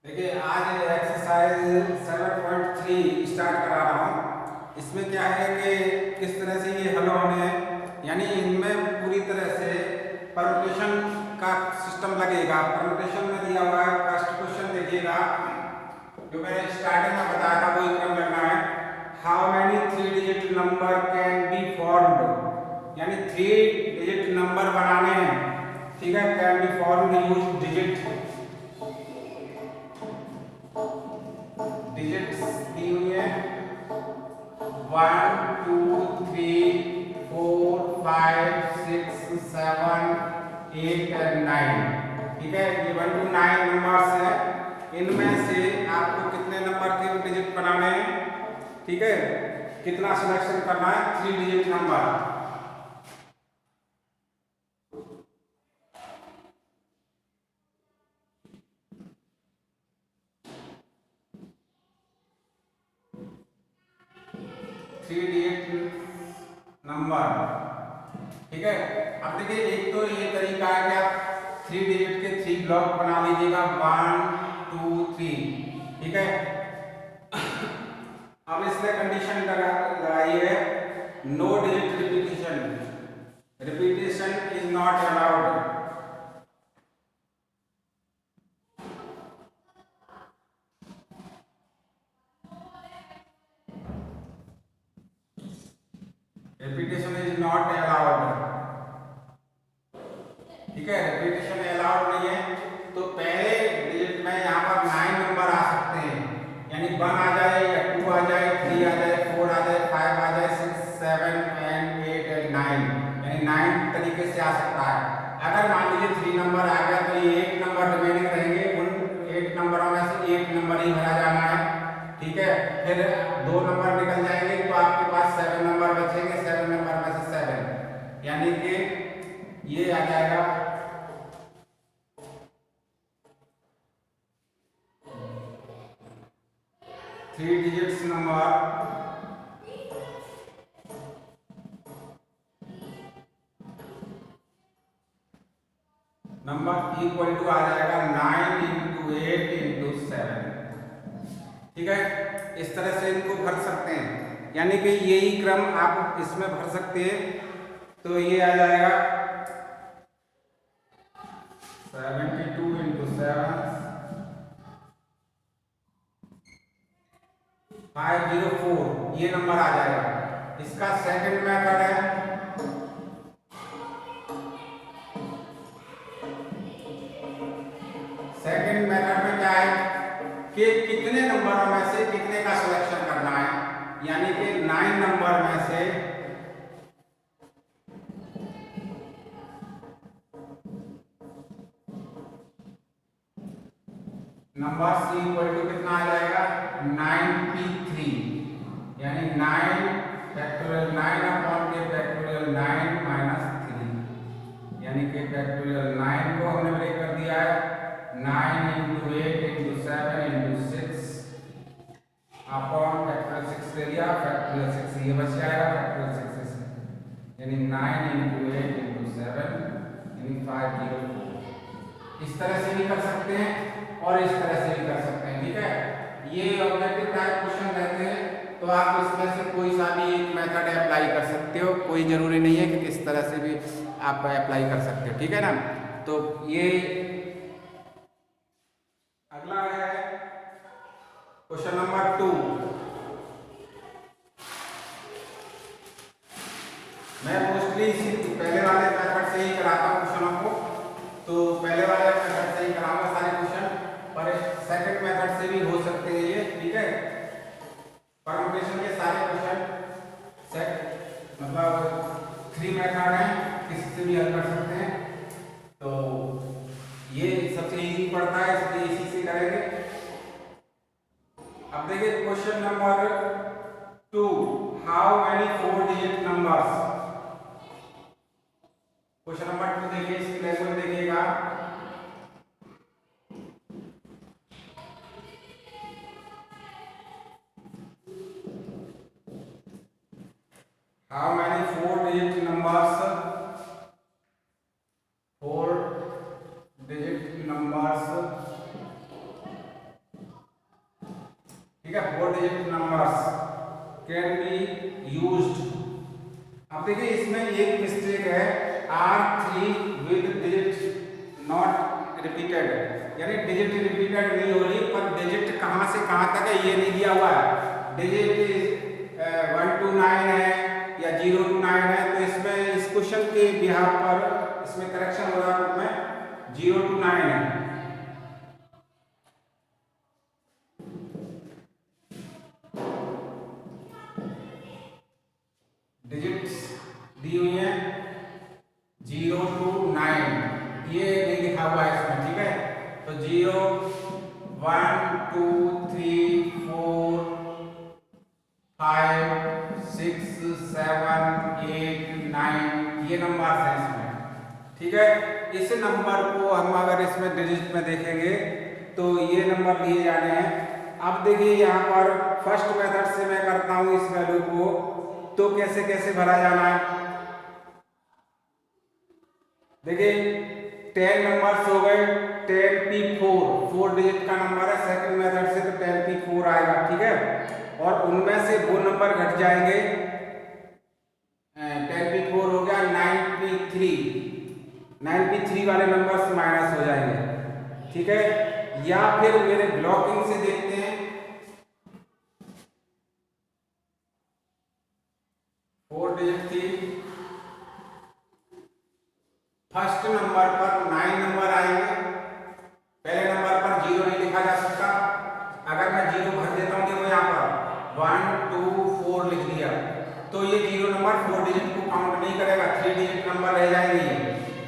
देखिए आज exercise 7.3 start करा रहा हूँ। इसमें क्या है कि किस तरह से ये हल होने हैं, यानी इनमें पूरी तरह से परमुटेशन का सिस्टम लगेगा। परमुटेशन में दिया हुआ है, फर्स्ट क्वेश्चन देखिएगा जो मैंने स्टार्टिंग में बताया था, वही क्रम लगना है। How many 3 digit number can be formed, यानी 3 डिजिट नंबर बनाने हैं, ठीक है। Can be formed use digit, digits दी हुई है 1 2 3 4 5 6 7 8 और 9, ठीक है। ये 1 to 9 नंबर्स है। इनमें से आपको कितने नंबर के डिजिट बनाने हैं, ठीक है, कितना सिलेक्शन करना है, 3 डिजिट नंबर। नंबर, ठीक है। अब देखिए, एक तो ये तरीका है कि आप 3 डिजिट के 3 ब्लॉक बना लीजिएगा, 1 2 3, ठीक है। अब इसमें कंडीशन लगाई है, no digit repetition, repetition is not allowed. Repetition is not allowed, ठीक है। रिपीटेशन अलाउड नहीं है, तो पहले डिजिट में यहाँ पर 9 नंबर आ सकते हैं, यानी 1 आ जाए या 2 आ जाए, 3 आ जाए, 4 आ जाए, 5 आ जाए, 6 7 एंड 8 एंड 9, यानी 9 तरीके से आ सकता है। अगर मान लीजिए 3 नंबर आ गया तो ये 8 नंबर रिमेनिंग रहेंगे, उन 8 नंबरों में से 1 नंबर ही भरा जाना है, ठीक है। फिर 2 नंबर निकल जाएंगे तो आपके पास 7 नंबर बचेंगे, 7 नंबर में से 7, यानी कि ये आ जाएगा 3 डिजिट्स नंबर इक्वल टू आ जाएगा 9 इंटू 8 इंटू 7, ठीक है। इस तरह से इनको भर सकते हैं, यानी कि यही क्रम आप इसमें भर सकते हैं। तो ये आ जाएगा 72 इंटू 7 504, ये नंबर आ जाएगा। इसका सेकंड मेथड है, सेकंड मेथड में क्या है कि कितने नंबरों में से कितने का सिलेक्शन करना है, यानी कि 9 नंबर में से नंबर सी इक्वल टू कितना आ जाएगा 93, यानी 9 फैक्टोरियल 9 अपॉन के फैक्टोरियल 9 माइनस 3, यानी कि फैक्टोरियल 9 को हमने ब्रेक कर दिया है, 9 into 8 into 7 into 6 upon factorial 6 ले लिया, फैक्टोरियल 6 ये बच जाएगा, फैक्टोरियल 6 यानी 9 इंटू 8 इंटू 7 यानी 504। इस तरह से भी कर सकते हैं और इस तरह से भी कर सकते हैं, ठीक है। ये ऑब्जेक्टिव टाइप क्वेश्चन रहते हैं, तो आप इसमें से कोई सा भी एक मेथड अप्लाई कर सकते हो, कोई जरूरी नहीं है कि किस तरह से भी आप अप्लाई कर सकते हो, ठीक है ना। तो ये अगला है क्वेश्चन नंबर 2। मैं मोस्टली पहले वाले मेथड से ही कराता हूँ क्वेश्चनों को, तो पहले वाले मेथड से ही कराऊंगा सारे क्वेश्चन, पर सेकंड मेथड से भी हो सकते हैं ये, ठीक है। परमुटेशन के सारे क्वेश्चन सेट मतलब 3 मेथड हैं, किसी से भी हल कर सकते हैं। तो ये सबसे इजी पड़ता है, इसलिए इसी से करेंगे। अब देखिए question number 2, how many 4 digit numbers. Question number 2 देखिए, इसकी लैंग्वेज देखिएगा, how many 4 digit numbers, 4 digit numbers ठीक है, 4 digit numbers can be used. अब देखिए इसमें एक मिस्टेक है, R3 with digit not repeated, यानी डिजिट रिपीटेड नहीं हो रही, पर डिजिट कहां से कहां तक है ये नहीं दिया हुआ है। डिजिट 1 to 9 है या 0 to 9 है, तो इसमें इस क्वेश्चन के बिहार पर इसमें करेक्शन हो रहा है, में 0 to 9 है। डिजिट्स दी हुई है 0 to 9, ये नहीं लिखा हुआ है इसमें, ठीक है। तो 0 1 2 3 4 5 6 7 8 9 ये नंबर है इसमें, ठीक है। इस नंबर को हम अगर इसमें डिजिट में देखेंगे तो ये नंबर दिए जाने हैं। अब देखिए यहाँ पर फर्स्ट मेथड से मैं करता हूँ इस वैल्यू को, तो कैसे कैसे भरा जाना है। देखिए 10 नंबर्स हो गए, 10p4 4 डिजिट का नंबर है, सेकंड मेथड से तो 10p4 आएगा, ठीक है। और उनमें से वो नंबर घट जाएंगे, 10p4 हो गया, 9p3 वाले नंबर से माइनस हो जाएंगे, ठीक है। या फिर मेरे ब्लॉकिंग से देखते हैं, 4 डिजिट थी, फर्स्ट नंबर पर 9 नंबर आएंगे, पहले नंबर पर 0 नहीं लिखा जा सकता। अगर मैं 0 भर देता हूं, देखो यहाँ पर 1 2 4 लिख दिया, तो ये 0 नंबर 4 डिजिट को काउंट नहीं करेगा, 3 डिजिट नंबर रह जाएंगे,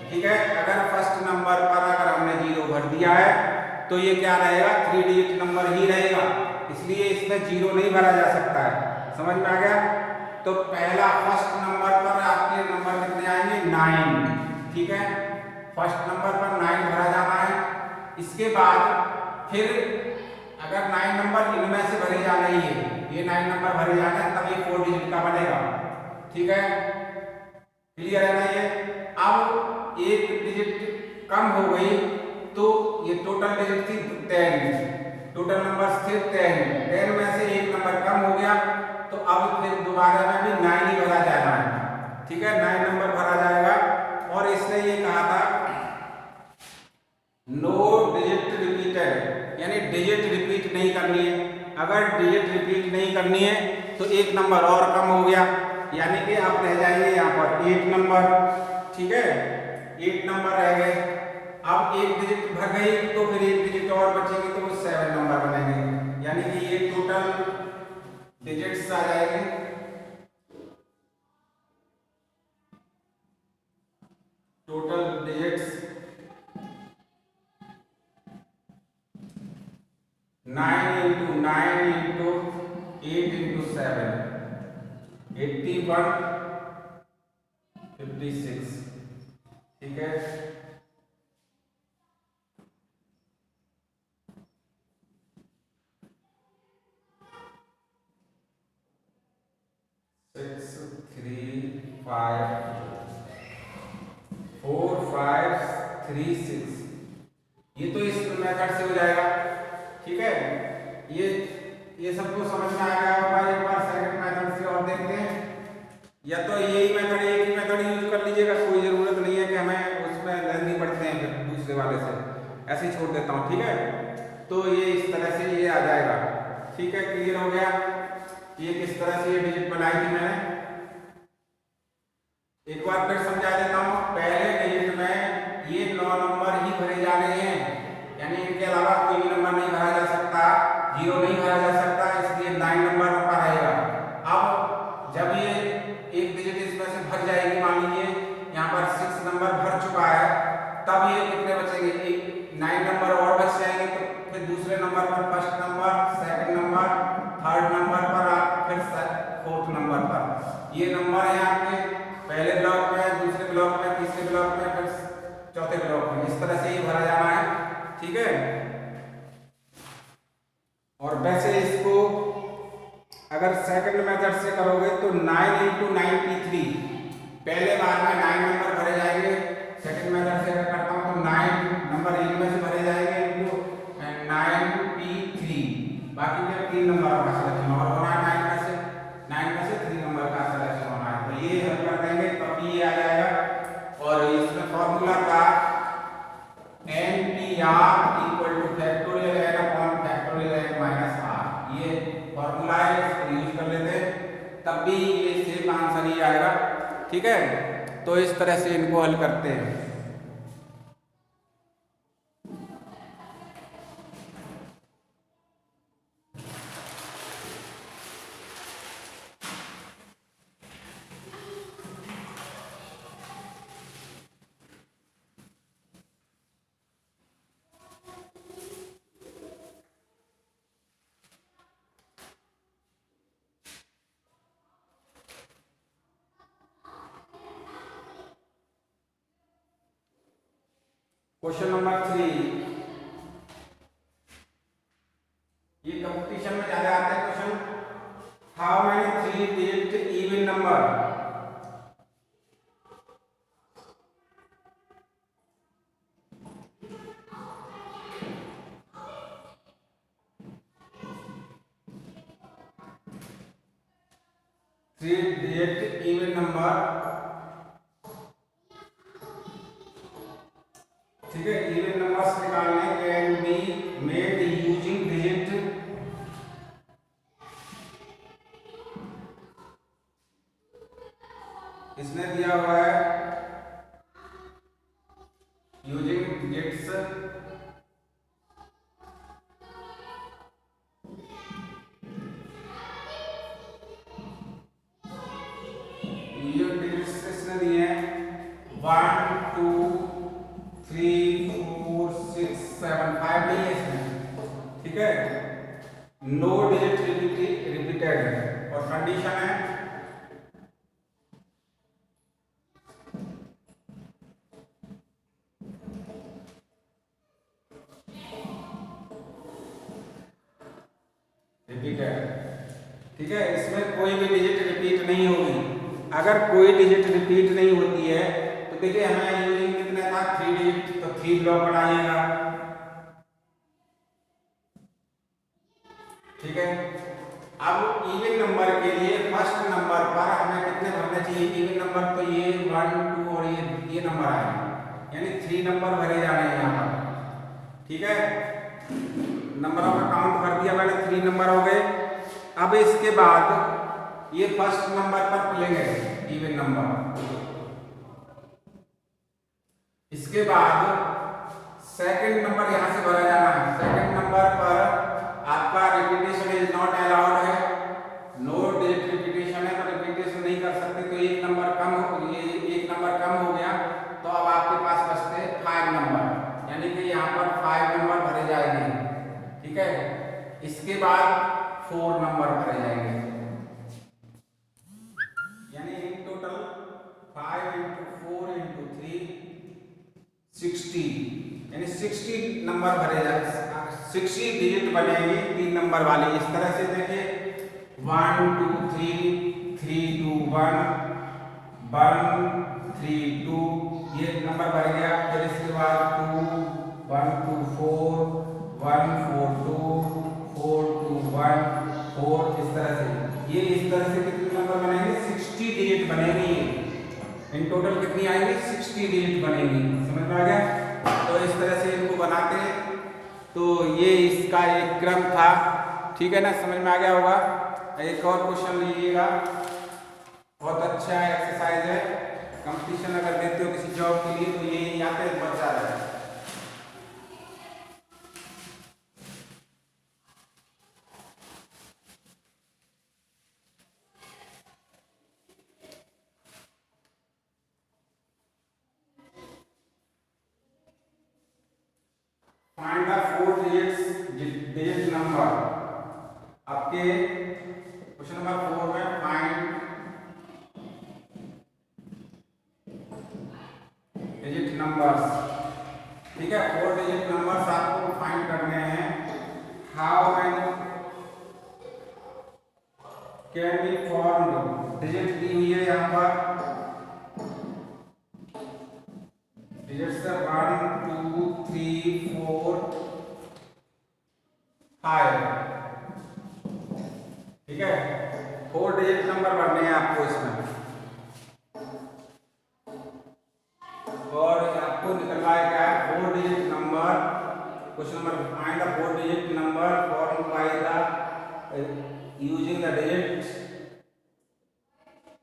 ठीक है। अगर फर्स्ट नंबर पर अगर हमने 0 भर दिया है तो ये क्या रहेगा, 3 डिजिट नंबर ही रहेगा, इसलिए इसमें 0 नहीं भरा जा सकता है। समझ में आ गया। तो पहला फर्स्ट नंबर पर आपके नंबर कितने आएंगे, 9, ठीक है। फर्स्ट नंबर पर 9 भरा जाना है। इसके बाद फिर अगर 9 नंबर इनमें से भरे जाने ही है, ये 9 नंबर भरे जाने हैं, तब ये 4 डिजिट का बनेगा, ठीक है। क्लियर है ना ये। अब एक डिजिट कम हो गई, तो ये टोटल डिजिट थी 10, टोटल नंबर्स थे 10 में से एक नंबर कम हो गया, तो अब फिर दोबारा में भी 9 ही भरा जाना है, ठीक है। 9 नंबर भरा जाएगा। और इसने ये कहा था नो डिजिट रिपीटेड, यानी डिजिट रिपीट नहीं करनी है। अगर डिजिट रिपीट नहीं करनी है तो एक नंबर और कम हो गया, यानी कि आप रह जाएंगे यहाँ पर 8 नंबर, ठीक है। 8 नंबर रह गए। अब एक डिजिट भर गई तो फिर एक डिजिट और बचेगी, तो वो 7 नंबर बनेंगे, यानी कि ये टोटल डिजिट्स आ जाएंगे। Total digits 9 into 9 into 8 into 7, 81 56, ठीक है। ये तो इस मेथड से हो जाएगा, ठीक है। ये सबको समझ में आ गया होगा। एक बार सेकंड मेथड से और देखते हैं, या तो यही मेथड, एक ही मेथड यूज कर लीजिएगा, कोई जरूरत नहीं है कि हमें उसमें लेंदी पढ़ते हैं फिर दूसरे वाले से, ऐसे ही छोड़ देता हूँ, ठीक है। तो ये इस तरह से ये आ जाएगा, ठीक है। क्लियर हो गया। ये किस तरह से ये डिजिट बनाई थी मैंने, एक बार फिर समझा देता हूँ। पहले डिजिट में ये 9 नंबर ही भरे जाने हैं, यानी इनके अलावा कोई भी नंबर नहीं भरा जा सकता, 0 नहीं भरा जा सकता, इसलिए 9 नंबर पर रहेगा। अब जब ये एक डिजिट इसमें से भर जाएगी, मान लीजिए यहाँ पर 6 नंबर भर चुका है, तब ये कितने बचेंगे, 9 नंबर और बच जाएंगे। तो फिर दूसरे नंबर पर first number, second number, third number पर, फिर फोर्थ नंबर पर ये नंबर है आपके पहले ब्लॉक में, दूसरे ब्लॉक में, तीसरे ब्लॉक में, फिर चौथे ब्लॉक में। इस तरह से ये भरा जाना है, ठीक है। और वैसे इसको अगर सेकंड मेथड से करोगे तो 9 into 9p3, पहले बार में 9 नंबर भरे जाएंगे। सेकंड मेथड से अगर करता हूं तो 9 नंबर इनमें से भरे जाएंगे into 9p3, बाकी के 3 number are equal to factorial n upon factorial n minus r, ये फॉर्मूला है, इसको यूज कर लेते हैं तब भी ये सेम आंसर ही आएगा। ठीक है, तो इस तरह से इनको हल करते हैं। क्वेश्चन नंबर 3, ये कंपटीशन में ज्यादा आता है question. How many 3 digit even number, three digit even number, ठीक है, इवन नंबर्स निकालने can be made using digit, इसने दिया हुआ है यूजिंग डिजिट्स, यूजिंग डिजिट्स इसने दिए हैं 1 2 3 4 6 7 5 नहीं है इसमें। ठीक है, नो डिजिट रिपीटेड है और कंडीशन है रिपीटेड। ठीक है, इसमें कोई भी डिजिट रिपीट नहीं होगी। अगर कोई डिजिट रिपीट नहीं होती है तो देखिए हमें यूजिंग कितना था 3 डिजिट, तो 3 ब्लॉक बनाइएगा। ठीक है, अब इवन नंबर के लिए फर्स्ट नंबर पर हमें कितने भरने चाहिए? इवन नंबर तो ये 1 2 और ये नंबर आए, यानी 3 नंबर भरे जाने हैं यहाँ पर। ठीक है, नंबरों का काउंट कर दिया मैंने, 3 नंबर हो गए। अब इसके बाद ये फर्स्ट नंबर पर मिलेंगे इवन नंबर, इसके बाद सेकंड नंबर यहां से भरा जाना है। सेकंड नंबर पर आपका रिपीटेशन इज नॉट अलाउड है, नो डिजिट रिपीटेशन है, तो रिपीटेशन नहीं कर सकते। तो एक नंबर कम हो, ये एक नंबर कम हो गया, तो अब आपके पास बचते 5 नंबर, यानी कि यहाँ पर 5 नंबर भरे जाएंगे। ठीक है, इसके बाद 4 नंबर भरे जाएंगे, यानी इन टोटल 5 × 4 × 3 60, यानी 60 नंबर भरे जाए, 60 डिजिट बनेगी 3 नंबर वाली। इस तरह से देखिए 1 2 3 3 2 1 1 3 2, ये नंबर भर गया। फिर इसके बाद 2 1 2 4 1 4 2 4 2 1 4, इस तरह से ये इस तरह से कितने नंबर बनेंगे? 60 डिजिट बनेगी। इन टोटल कितनी आएंगी? 60 डिजिट बनेगी। समझ में आ गया? तो इस तरह से इनको बनाते हैं। तो ये इसका एक क्रम था। ठीक है ना, समझ में आ गया होगा। एक और क्वेश्चन लीजिएगा, बहुत अच्छा एक्सरसाइज है। कंपटीशन अगर देते हो किसी जॉब के लिए तो ये यहाँ पे बहुत ज़्यादा है। Find the 4 digit number. आपके क्वेश्चन नंबर 4 में फाइंड डिजिट नंबर्स। ठीक है, 4 डिजिट नंबर्स आपको फाइंड करने हैं। How many can be formed, digit दी हुई है यहाँ पर, डिजिट्स 1 2 3 4 5। ठीक है, 4 डिजिट नंबर भरने हैं आपको इसमें, और आपको निकलवाया गया है 4 digit number question number find the 4 digit number formed by the using the digit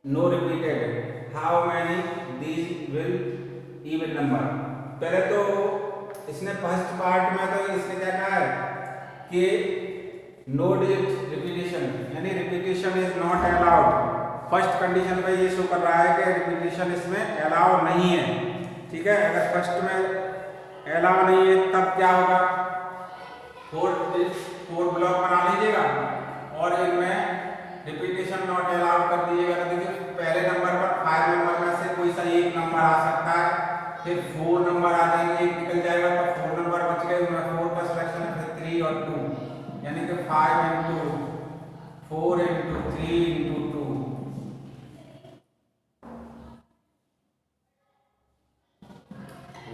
no repeated how many these will even number. पहले तो इसने फर्स्ट पार्ट में तो इसने क्या कहा है कि नो डिजिट रिपीटेशन यानी repetition is not allowed. First condition में ये शो कर रहा है कि रिपीटेशन इसमें अलाउ नहीं है। ठीक है, अगर फर्स्ट में अलाउ नहीं है तब क्या होगा, 4 ब्लॉक बना लीजिएगा और इनमें रिपीटेशन नॉट अलाउड कर दीजिएगा। तो देखिए पहले नंबर पर 5 नंबर में से कोई सा एक नंबर आ सकता है, फिर 4 नंबर आ जाएंगे, एक निकल जाएगा तो 4 नंबर बच गए, उनमें 4 का सिलेक्शन है, फिर 3 और 2 यानी कि 5 इंटू 4 इंटू 3 इंटू 2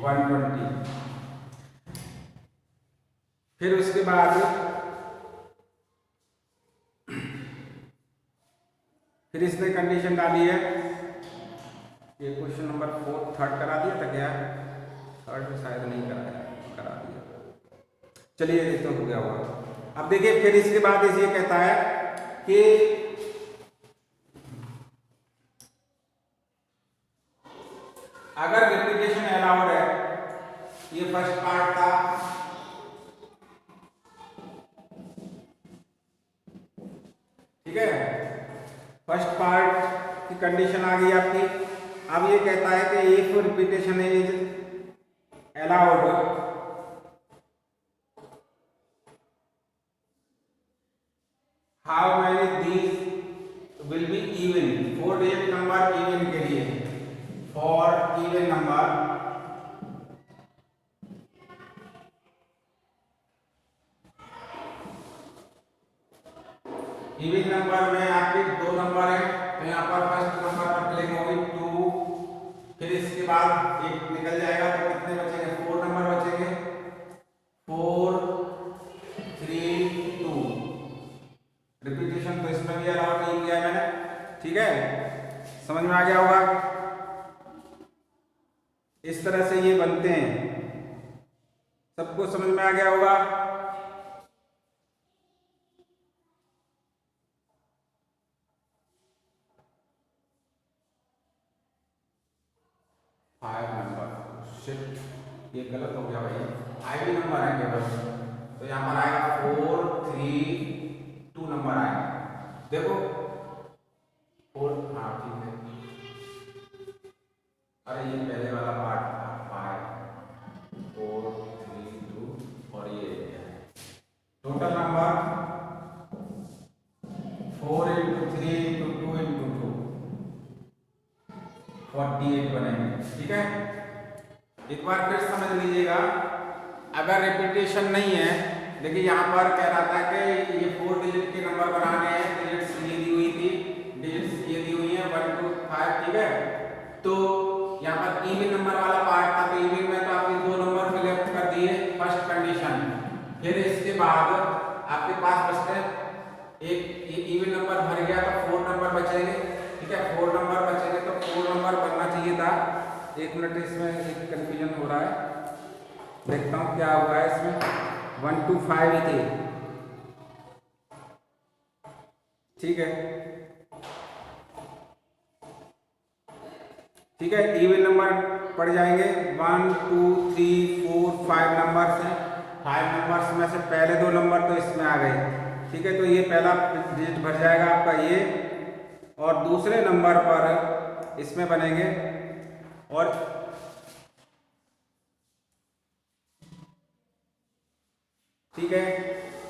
120। फिर उसके बाद फिर इसने कंडीशन डाली है, ये क्वेश्चन नंबर 4 थर्ड करा दिया था क्या, थर्ड में शायद नहीं करा दिया। चलिए ये तो हो गया होगा। अब देखिए फिर इसके बाद ये कहता है कि अगर रिपीटेशन अलाउड है, ये फर्स्ट पार्ट था, ठीक है, फर्स्ट पार्ट की कंडीशन आ गई आपकी। अब ये कहता है कि if repetition is allowed how many these will be even, 4 digit number even के लिए, for even number even number में आपके 2 नंबर है तो यहाँ पर फर्स्ट नंबर पर क्लिक होगी 2, फिर इसके बाद एक निकल जाएगा तो कितने बचेंगे, 4 नंबर बचेंगे, 4 3 2। रिपीटेशन तो इसमें भी अलाउ नहीं किया है मैंने। ठीक है, समझ में आ गया होगा। इस तरह से ये बनते हैं, सबको समझ में आ गया होगा। ये गलत हो गया भाई, आईवी नंबर है केवल, तो यहाँ पर आएगा 4 3 2 नंबर आएगा। देखो 4, हाँ ठीक है, अरे ये पहले वाला पार्ट था 5 4 3 2 और ये total number 4 into 3 into 2 into 2 48 बनेंगे। ठीक है, एक बार फिर समझ लीजिएगा, अगर रिपीटेशन नहीं है, देखिए यहाँ पर कह रहा था कि ये 4 डिजिट के नंबर बनाने हैं, डिजिट्स ये दी हुई थी, डिजिट्स ये दी हुई हैं 1 2 5। ठीक है, तो यहाँ पर इवन नंबर वाला पार्ट था, तो इवन में तो आपने 2 नंबर फिलअप कर दिए फर्स्ट कंडीशन। फिर इसके बाद आपके पास बचते एक इवन नंबर भर गया तो 4 नंबर बचेंगे। ठीक है, 4 नंबर बचेंगे तो 4 नंबर बनना चाहिए था। एक मिनट, इसमें एक कंफ्यूजन हो रहा है, देखता हूँ क्या हुआ है इसमें। 1 2 5 ही थे। ठीक है, ठीक है, इवन नंबर पड़ जाएंगे 1 2 3 4 5 नंबर से। 5 नंबर्स में से पहले 2 नंबर तो इसमें आ गए। ठीक है, तो ये पहला डिजिट भर जाएगा आपका ये, और दूसरे नंबर पर इसमें बनेंगे। और ठीक है,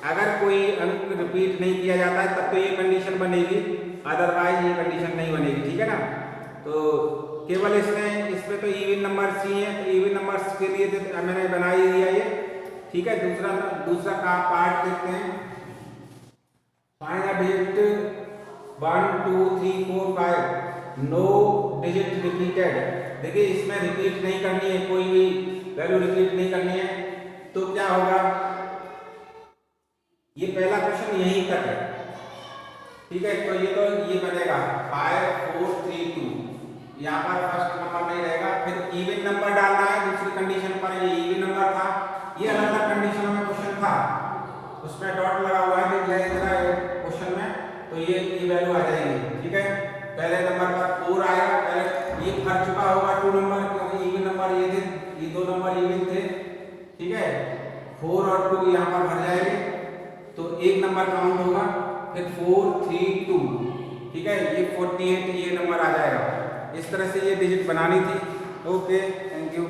अगर कोई अंक रिपीट नहीं किया जाता है तब तो ये कंडीशन बनेगी, अदरवाइज ये कंडीशन नहीं बनेगी। ठीक है ना, तो केवल इसने इस पे तो इवन नंबर्स ही हैं, तो इवन नंबर्स के लिए तो मैंने बना ही दिया ये। ठीक है, दूसरा का पार्ट देखते हैं। Find the digit 1 2 3 4 5 no digit repeated. देखिए इसमें रिपीट नहीं करनी है, कोई भी वैल्यू रिपीट नहीं करनी है, तो क्या होगा, ये पहला क्वेश्चन यहीं तक है। ठीक है, तो ये बनेगा 5 4 3 2, यहाँ पर फर्स्ट नंबर नहीं रहेगा। फिर इवन नंबर डालना है दूसरी कंडीशन पर, ये इवन नंबर था, ये अलग अलग कंडीशनों में ये वैल्यू आ जाएगी। ठीक है, पहले नंबर पर 4 आएगा, पहले ये भर चुका होगा 2 नंबर, क्योंकि इवन नंबर ये थे, ये 2 नंबर इवन थे। ठीक है, 4 और 2 यहाँ पर भर जाएंगे तो एक नंबर काउंट होगा, फिर 4 3 2। ठीक है, ये 48 ये नंबर आ जाएगा। इस तरह से ये डिजिट बनानी थी। Okay, thank you.